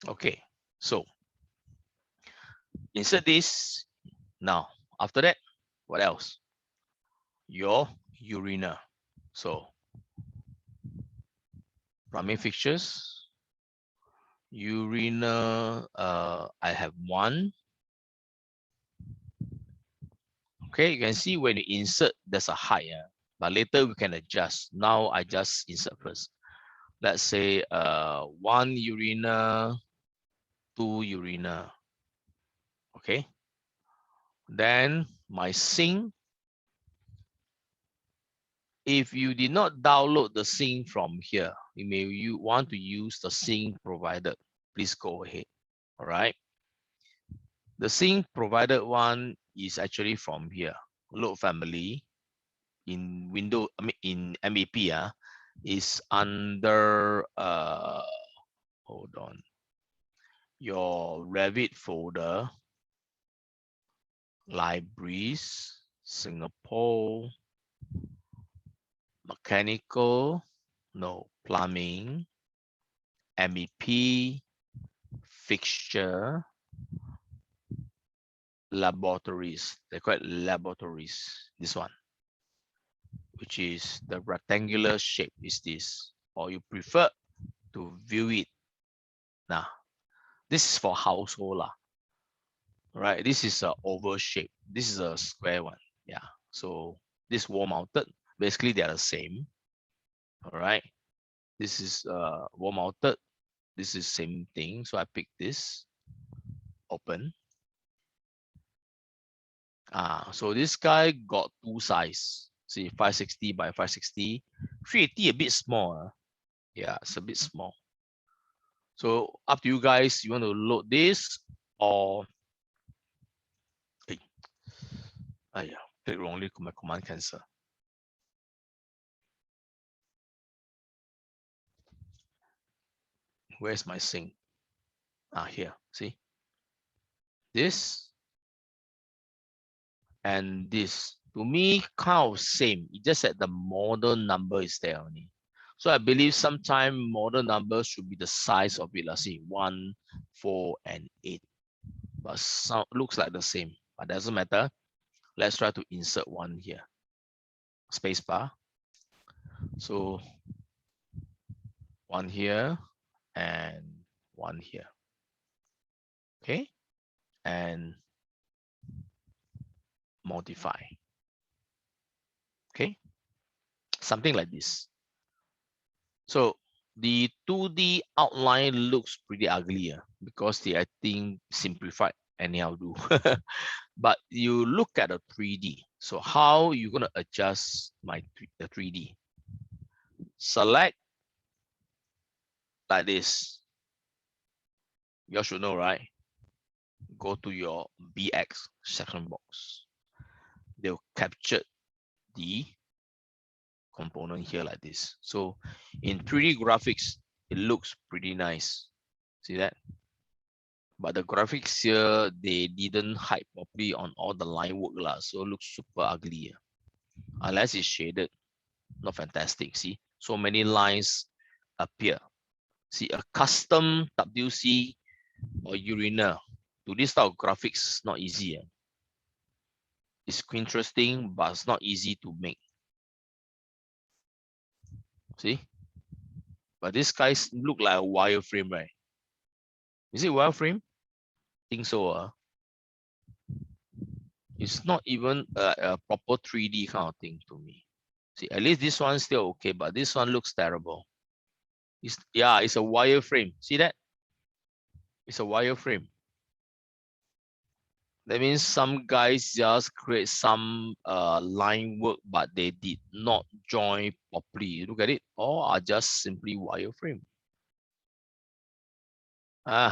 Okay, so insert this. Now, after that, what else? Your urinal. So, plumbing fixtures, urinal, I have one. Okay, you can see when you insert, there's a height, but later we can adjust. Now I just insert first. Let's say one urinal, two urinal. Okay, then my sink. If you did not download the sink from here, you want to use the sink provided. Please go ahead. All right. The sink provided one is actually from here. Load family in window, I mean in MAP, is under hold on, your Revit folder, libraries, Singapore, mechanical, no, plumbing, MEP, fixture, laboratories. They call it laboratories. This one, which is the rectangular shape, is this, or you prefer to view it. Now, this is for household lah. Right? This is a oval shape. This is a square one. Yeah. So this wall mounted. Basically, they are the same. All right. This is wall mounted. This is same thing. So I pick this. Open. So this guy got two size. See, 560 by 560. 380 a bit small. Yeah, it's a bit small. So up to you guys. You want to load this or click wrongly, my command cancel. Where's my sink? Here. See this and this. To me, kind of same. It's just that the model number is there only. So I believe sometime model number should be the size of it. Let's see, 1, 4, and 8. But some looks like the same. But doesn't matter. Let's try to insert one here. Spacebar. So one here and one here. Okay. And modify. Okay. Something like this. So the 2D outline looks pretty ugly because they, I think, simplified anyhow do. But you look at a 3D. So how you going to adjust the 3D? Select like this. You should know, right? Go to your BX section box. They'll capture the component here like this. So in 3D graphics, it looks pretty nice. See that? But the graphics here, they didn't hide properly on all the line work lah, so it looks super ugly. Unless it's shaded, not fantastic. See, so many lines appear. See, a custom WC or urinal to this type of graphics, not easy. It's interesting, but it's not easy to make. See, but this guys look like a wireframe, right? Is it wireframe? Think so. It's not even a proper 3D kind of thing to me. See, at least this one's still okay, but this one looks terrible. It's a wireframe. See that? It's a wireframe. That means some guys just create some line work, but they did not join properly. Look at it. All are just simply wireframe.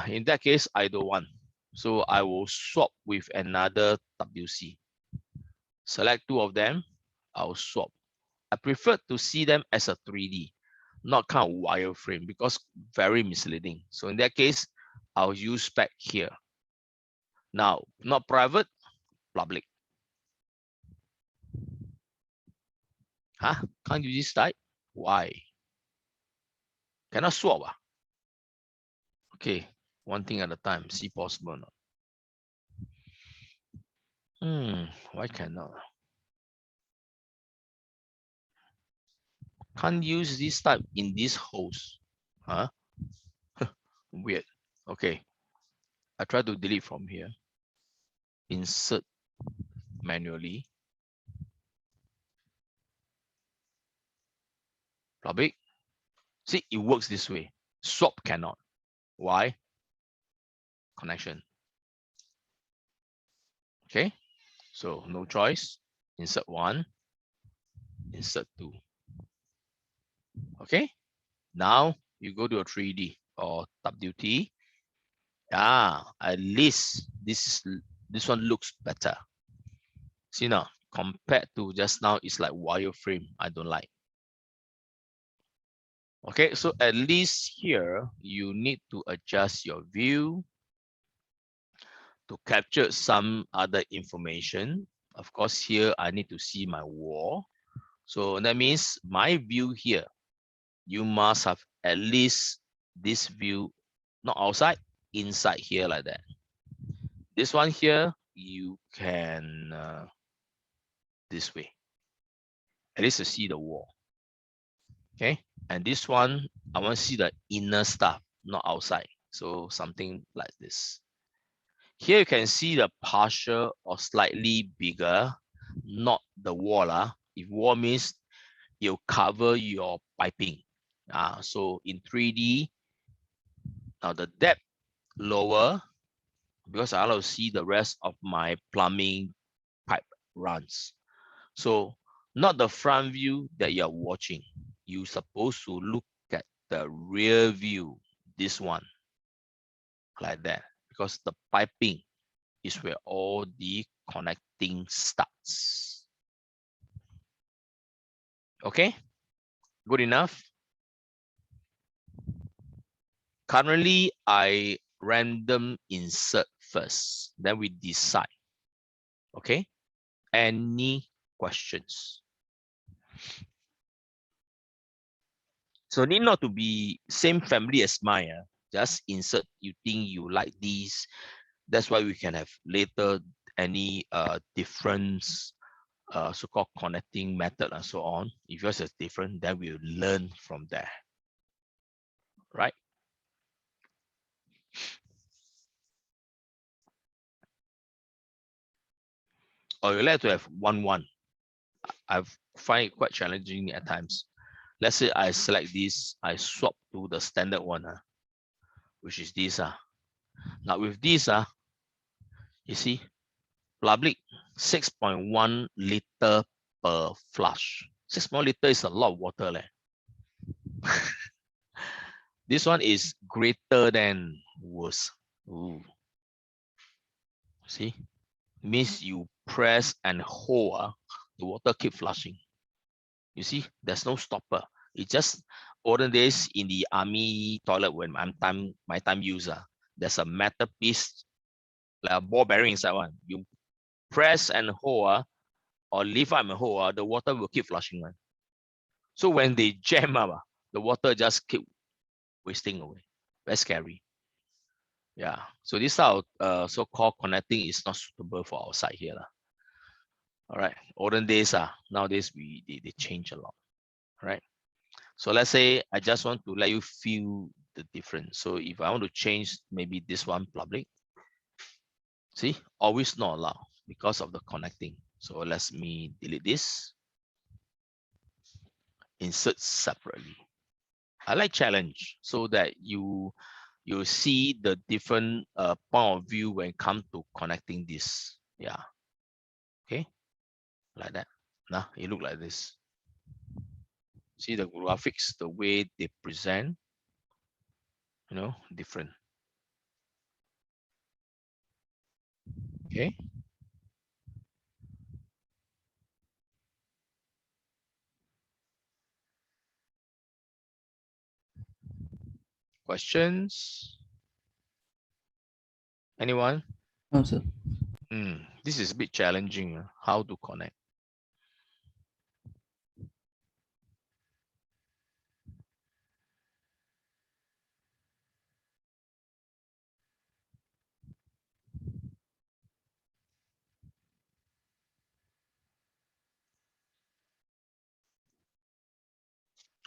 In that case, I don't want. So I will swap with another WC. Select two of them. I'll swap. I prefer to see them as a 3D, not kind of wireframe, because very misleading. So in that case, I'll use spec here. Now, not private, public. Can't use this type? Why? Cannot swap. Okay, One thing at a time. See possible or not. Why cannot? Can't use this type in this host. Huh? Weird. Okay. I try to delete from here. Insert manually. Public. See, it works this way. Swap cannot. Why? Connection. Okay. So no choice. Insert 1. Insert 2. Okay. Now you go to a 3D or WT. At least this one looks better. See now, compared to just now, it's like wireframe. I don't like. Okay, so at least here you need to adjust your view to capture some other information. Of course, here I need to see my wall. So that means my view here, you must have at least this view, not outside, inside here like that. This one here, you can this way, at least to see the wall. Okay, and this one, I want to see the inner stuff, not outside. So something like this. Here you can see the partial or slightly bigger, not the wall. If wall means you cover your piping. So in 3D, now the depth lower because I want to see the rest of my plumbing pipe runs. So not the front view that you're watching. You're supposed to look at the rear view, this one, like that, because the piping is where all the connecting starts. Okay, good enough. Currently, I random insert first, then we decide. Okay, any questions? So need not to be same family as mine. Just insert you think you like these. That's why we can have later any difference so-called connecting method and so on. If yours is different, then we'll learn from there. Right? Or you like to have 1-1. I've find it quite challenging at times. Let's say I select this, I swap to the standard one, which is this. Now with this, you see, public 6.1 liter per flush. 6 liter is a lot of water. This one is greater than worse. Ooh. See, means you press and hold, the water keep flushing. You see, there's no stopper. It just olden days in the army toilet when my time user, there's a metal piece like a ball bearing inside one. You press and hold or lift up and hold, the water will keep flushing one. So when they jam up, the water just keep wasting away. Very scary. Yeah. So this type of so-called connecting is not suitable for our side here. All right. Olden days, nowadays they change a lot. Right. So let's say I just want to let you feel the difference. So if I want to change maybe this one public, see, always not allowed because of the connecting. So let me delete this. Insert separately. I like challenge so that you see the different point of view when it comes to connecting this. Yeah. Okay. Like that. Now it look like this. See the graphics, the way they present, different. Okay. Questions? Anyone? No, sir. This is a bit challenging. How to connect?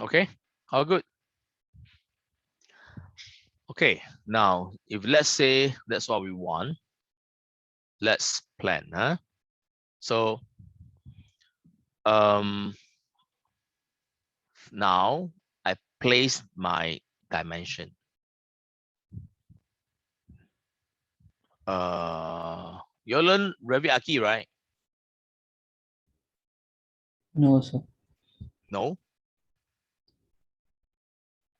Okay, all good. Okay, now if let's say that's what we want, let's plan, huh? So now I place my dimension. You learn Revit Aki, right? No, sir. No,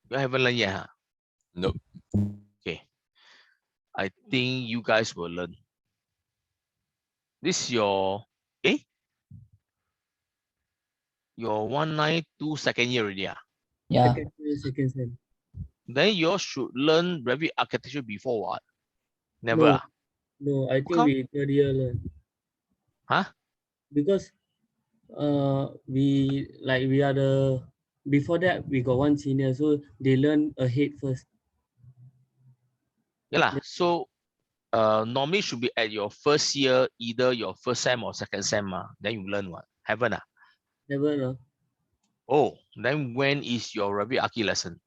you haven't learned yet, huh? Nope. Okay, I think you guys will learn. This is your 192 second year already, ah? Yeah. Second sem. Then you all should learn Revit architecture before what? Never, No, ah? no, I How think come? we third year learn Huh? because we are the before that we got one senior, so they learn ahead first. Yeah lah. Then So normally should be at your first year, either your first sem or second sem, then you learn what? Haven't, ah? never know. Oh, then when is your Revit Aki lesson?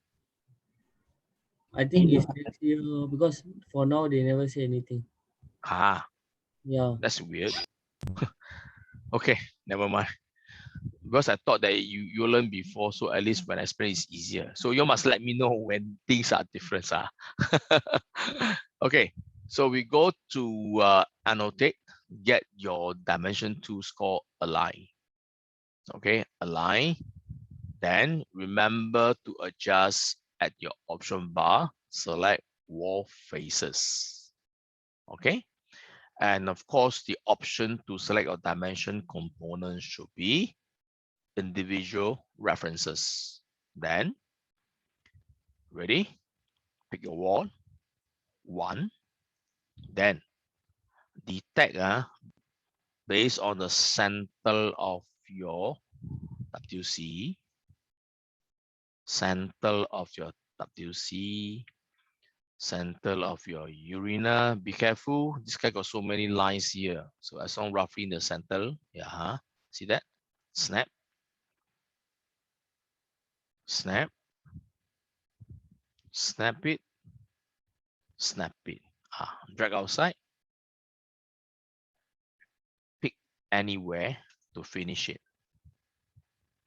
I think it's next year because for now they never say anything. Ah, Yeah, that's weird. Okay, never mind. Because I thought that you learned before, so at least when I explain it's easier. So you must let me know when things are different. Okay, so we go to annotate, get your dimension tools called align. Okay, align. Then remember to adjust at your option bar, select wall faces. Okay, and of course the option to select your dimension component should be individual references. Then, ready? Pick your wall. One. Then detect based on the center of your WC, center of your WC, center of your urina. Be careful. This guy got so many lines here. So as long roughly in the center. Yeah. See that? Snap. Snap. Snap it. Snap it. Drag outside. Pick anywhere to finish it.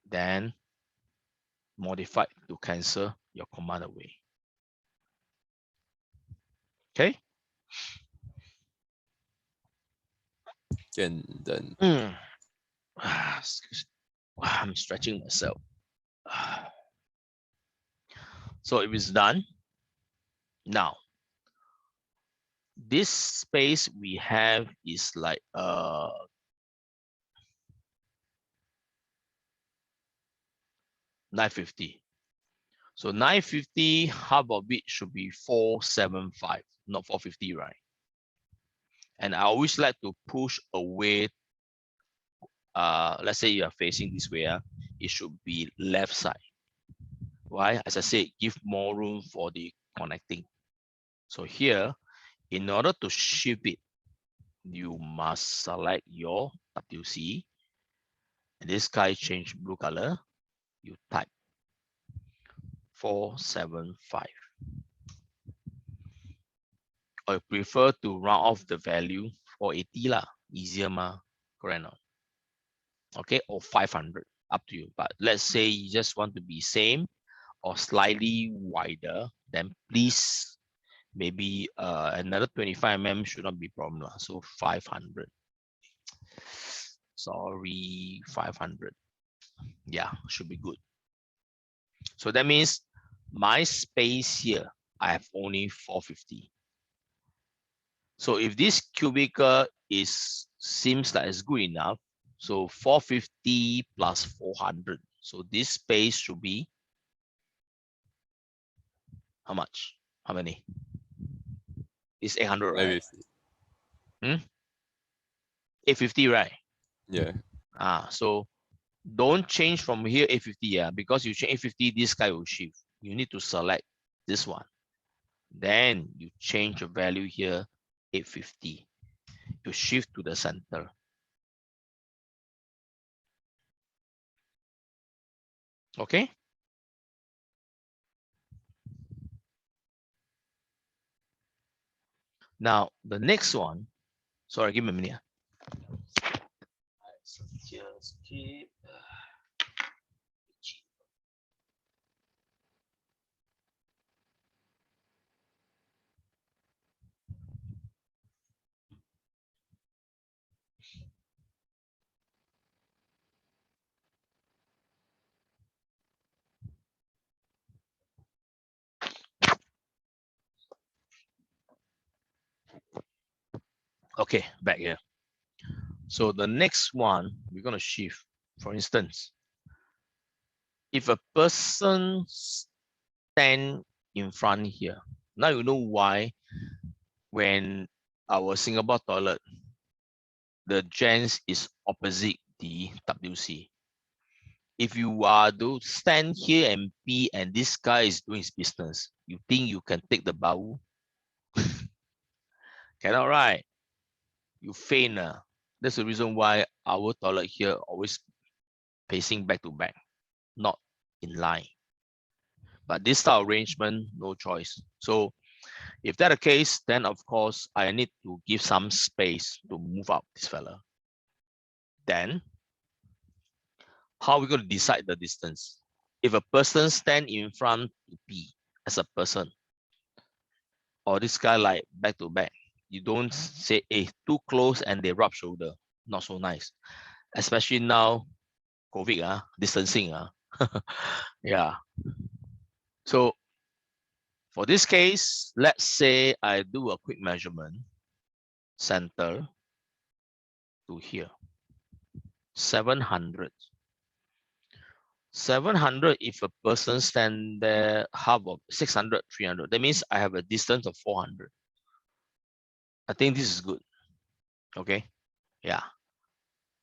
Then modify to cancel your command away. Okay. Can done. Excuse me. I'm stretching myself. So if it's done, now this space we have is like 950. So 950, half of it should be 475, not 450, right? And I always like to push away. Let's say you are facing this way, it should be left side. Why? As I said, give more room for the connecting. So here, in order to shift it, you must select your WC. And this guy change blue color. You type 475. Or you prefer to round off the value 480 lah. Easier ma. Correct now. Okay, or 500. Up to you. But let's say you just want to be same or slightly wider, then please maybe another 25 mm should not be problem lah. So 500. Sorry, 500. Yeah, should be good. So that means my space here, I have only 450. So if this cubicle seems like it's good enough, so 450 plus 400. So this space should be how much? How many? It's 800, right? Maybe. 850, right? Yeah. So don't change from here 850, because you change 850, this guy will shift. You need to select this one. Then you change the value here 850. You shift to the center. Okay. Now, the next one, sorry, give me a minute. Just keep. Okay, back here. So the next one, we're going to shift. For instance, if a person stand in front here, now you know why when our Singapore toilet, the gents is opposite the WC. If you are to stand here and pee and this guy is doing his business, you think you can take the bow? Cannot, right? You faint. That's the reason why our toilet here always facing back to back, not in line. But this style arrangement, no choice. So if that the case, then of course I need to give some space to move out this fella. Then how are we going to decide the distance? If a person stand in front to pee as a person, or this guy like back to back, you don't say, hey, too close and they rub shoulder. Not so nice. Especially now, COVID, distancing. Yeah. So for this case, let's say I do a quick measurement, center to here, 700. 700, if a person stand there, half of 600, 300, that means I have a distance of 400. I think this is good. Okay. Yeah.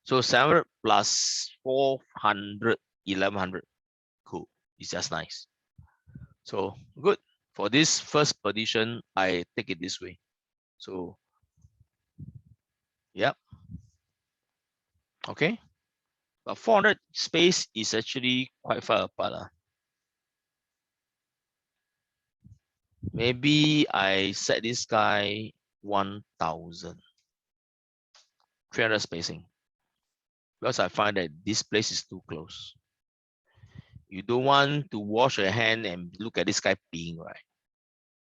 So 700 plus 400, 1100. Cool. It's just nice. So good. For this first position, I take it this way. So, yep. Okay. But 400 space is actually quite far apart. Maybe I set this guy 1000. 300 spacing. Because I find that this place is too close. You don't want to wash your hand and look at this guy peeing, right?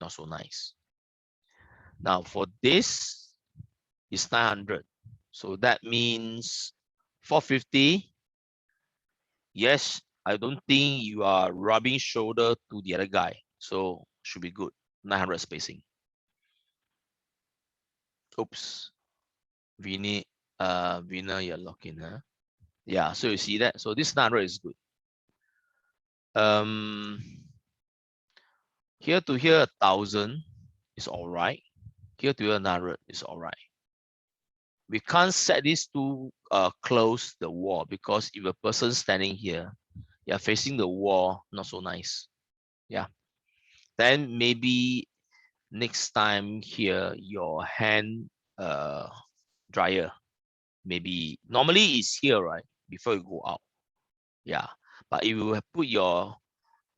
Not so nice. Now for this is 900. So that means 450. Yes, I don't think you are rubbing shoulder to the other guy. So should be good. 900 spacing. Oops. Vina, you're locking, huh? Yeah, so you see that. So this 900 is good. Here to here 1000 is all right. Here to here 900 is all right. We can't set this too close the wall, because if a person standing here, you're facing the wall, not so nice. Yeah. Then maybe next time here, your hand dryer, maybe normally it's here, right? Before you go out. Yeah. But if you put your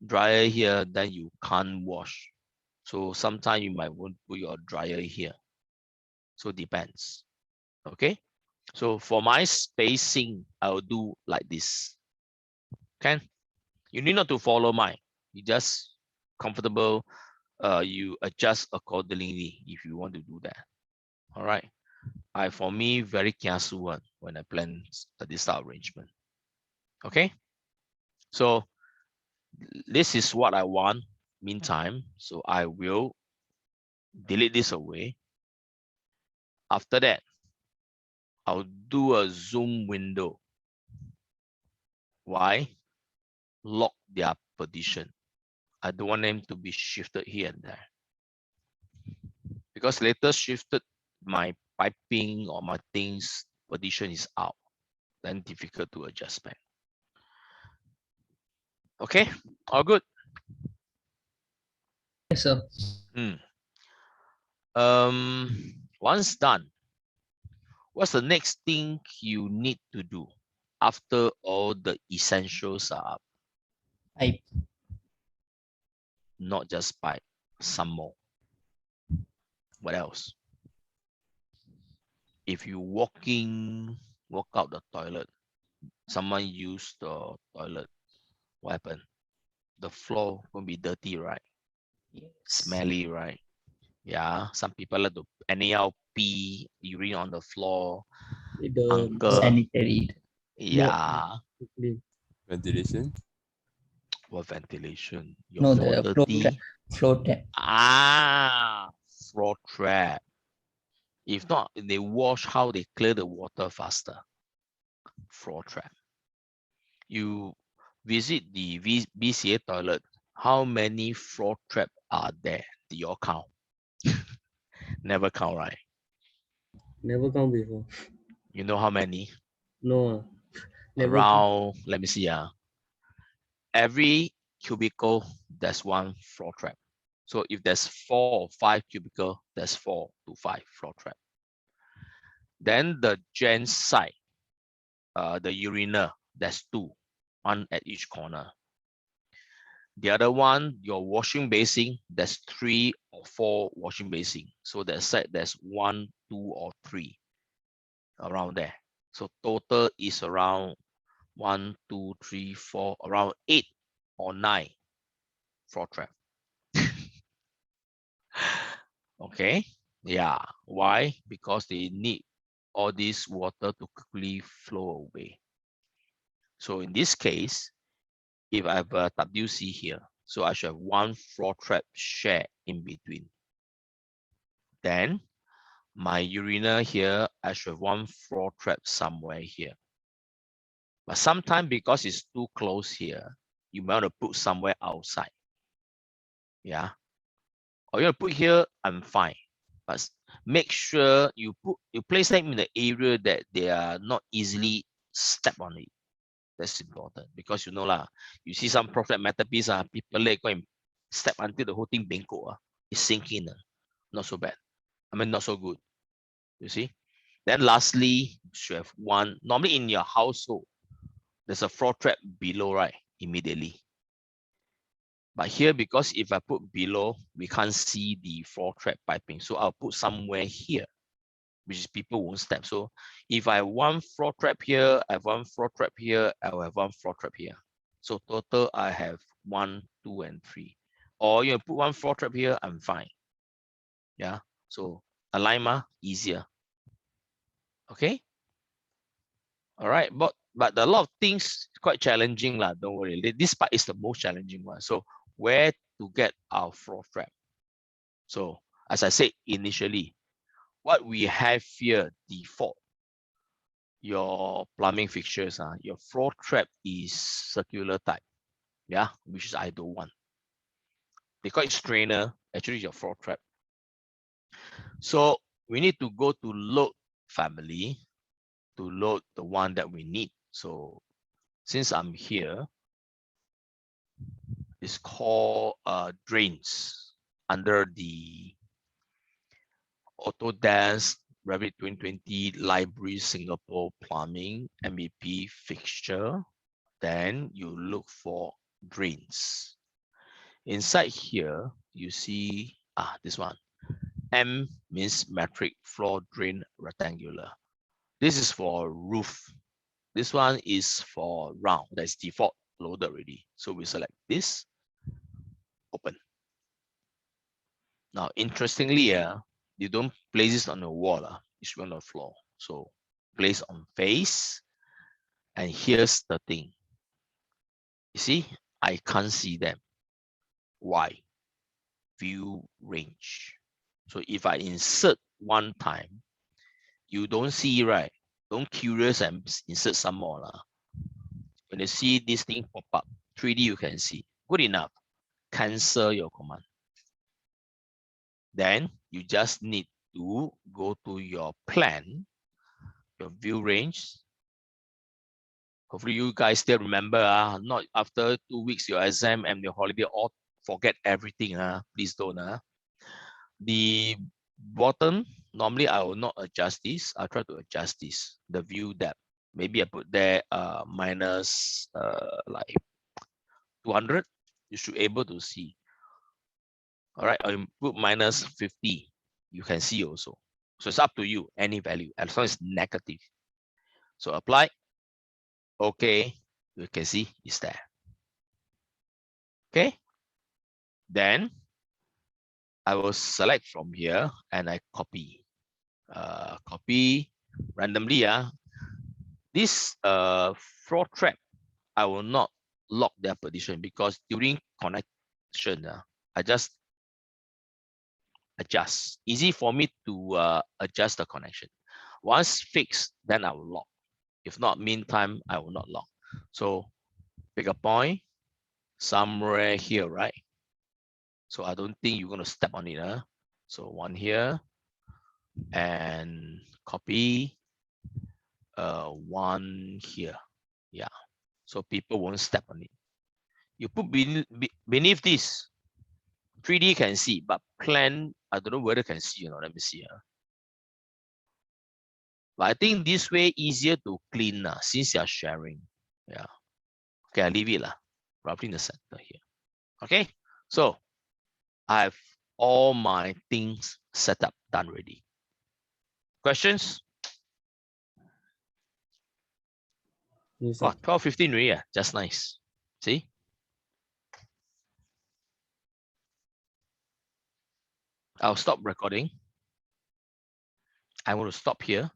dryer here, then you can't wash. So sometimes you might want to put your dryer here. So depends. Okay. So for my spacing, I'll do like this. Okay. You need not to follow mine. You just comfortable. You adjust accordingly if you want to do that. All right. For me, very careful one when I plan this style arrangement. Okay. So this is what I want. Meantime, so I will delete this away. After that, I'll do a zoom window. Why? Lock their position. I don't want them to be shifted here and there. Because later shifted, my piping or my things position is out. Then difficult to adjust back. Okay, all good. Yes, sir. Once done, what's the next thing you need to do after all the essentials are up? Pipe. Not just pipe, some more. What else? if you walk out the toilet, someone used the toilet, what happened? The floor will be dirty, right? Yes. Smelly, right? Yeah, some people like to anyhow pee, urine on the floor. The Uncle, Sanitary. mop yeah, to clean. Ventilation. what ventilation? Your No, floor the flow trap. dirty? Flow trap. Ah, floor trap. If not, they wash how they clear the water faster. Floor trap. You visit the BCA toilet, how many floor trap are there? Do you count? Never count, right? Never come before. You know how many? No, never. Around, let me see. Every cubicle, there's one floor trap. So if there's 4 or 5 cubicle, there's 4 to 5 floor trap. Then the gents side, the urinal, there's 2, one at each corner. The other one, your washing basin, there's 3 or 4 washing basin. So that side, there's 1, 2, or 3 around there. So total is around 1, 2, 3, 4, around 8 or 9 floor trap. Okay, yeah. Why? Because they need all this water to quickly flow away. So in this case, if I have a WC here, so I should have one floor trap share in between. Then my urinal here, I should have one floor trap somewhere here. But sometimes because it's too close here, you might want to put somewhere outside. Yeah. Or you want to put here, I'm fine. But make sure you place them in the area that they are not easily step on it. That's important because you know lah, you see some prophet masterpiece, people let go and step until the whole thing bengkok, it's sinking. Not so bad. I mean, not so good. You see? Then lastly, you should have one. Normally in your household, there's a floor trap below, right? Immediately. But here, because if I put below, we can't see the floor trap piping. So I'll put somewhere here, which is people won't step. So if I have one floor trap here, I have one floor trap here, I will have one floor trap here. So total, I have 1, 2, and 3. Or you put one floor trap here, I'm fine. Yeah. So alignment easier. Okay. All right. But a lot of things quite challenging lah. Don't worry. This part is the most challenging one. So where to get our floor trap? So as I said initially, what we have here default, your plumbing fixtures, your floor trap is circular type, yeah, which is I don't want. They call it strainer, actually your floor trap. So we need to go to load family to load the one that we need. So since I'm here, it's called drains under the Autodesk Revit 2020 Library Singapore Plumbing MEP fixture. Then you look for drains. Inside here, you see this one. M means metric floor drain rectangular. This is for roof. This one is for round. That's default loaded already. So we select this, open. Now, interestingly, you don't place this on the wall. It should be on the floor. So place on face. And here's the thing. You see, I can't see them. Why? View range. So if I insert one time, you don't see, right? Don't curious and insert some more. When you see this thing pop up, 3D you can see. Good enough. Cancel your command. Then you just need to go to your plan, your view range. Hopefully you guys still remember, not after 2 weeks your exam and your holiday all forget everything. Please don't. The bottom, normally I will not adjust this. I'll try to adjust this, the view depth. Maybe I put there minus like 200. You should able to see. All right, I put minus 50. You can see also. So it's up to you, any value, as long as it's negative. So apply. Okay, you can see it's there. Okay. Then I will select from here and I copy. Copy randomly. This floor trap, I will not lock their position because during connection, I just adjust. Easy for me to adjust the connection. Once fixed, then I will lock. If not, meantime, I will not lock. So pick a point somewhere here, right? So I don't think you're going to step on it. So one here and copy one here. Yeah. So people won't step on it. You put beneath this, 3D can see, but plan, I don't know whether can see or not. Let me see. But I think this way easier to clean since you're sharing. Yeah. Okay, I leave it roughly in the center here. Okay. So I have all my things set up, done ready. Questions? Yes, Oh, sir. 12:15 really, just nice. See? I'll stop recording. I want to stop here.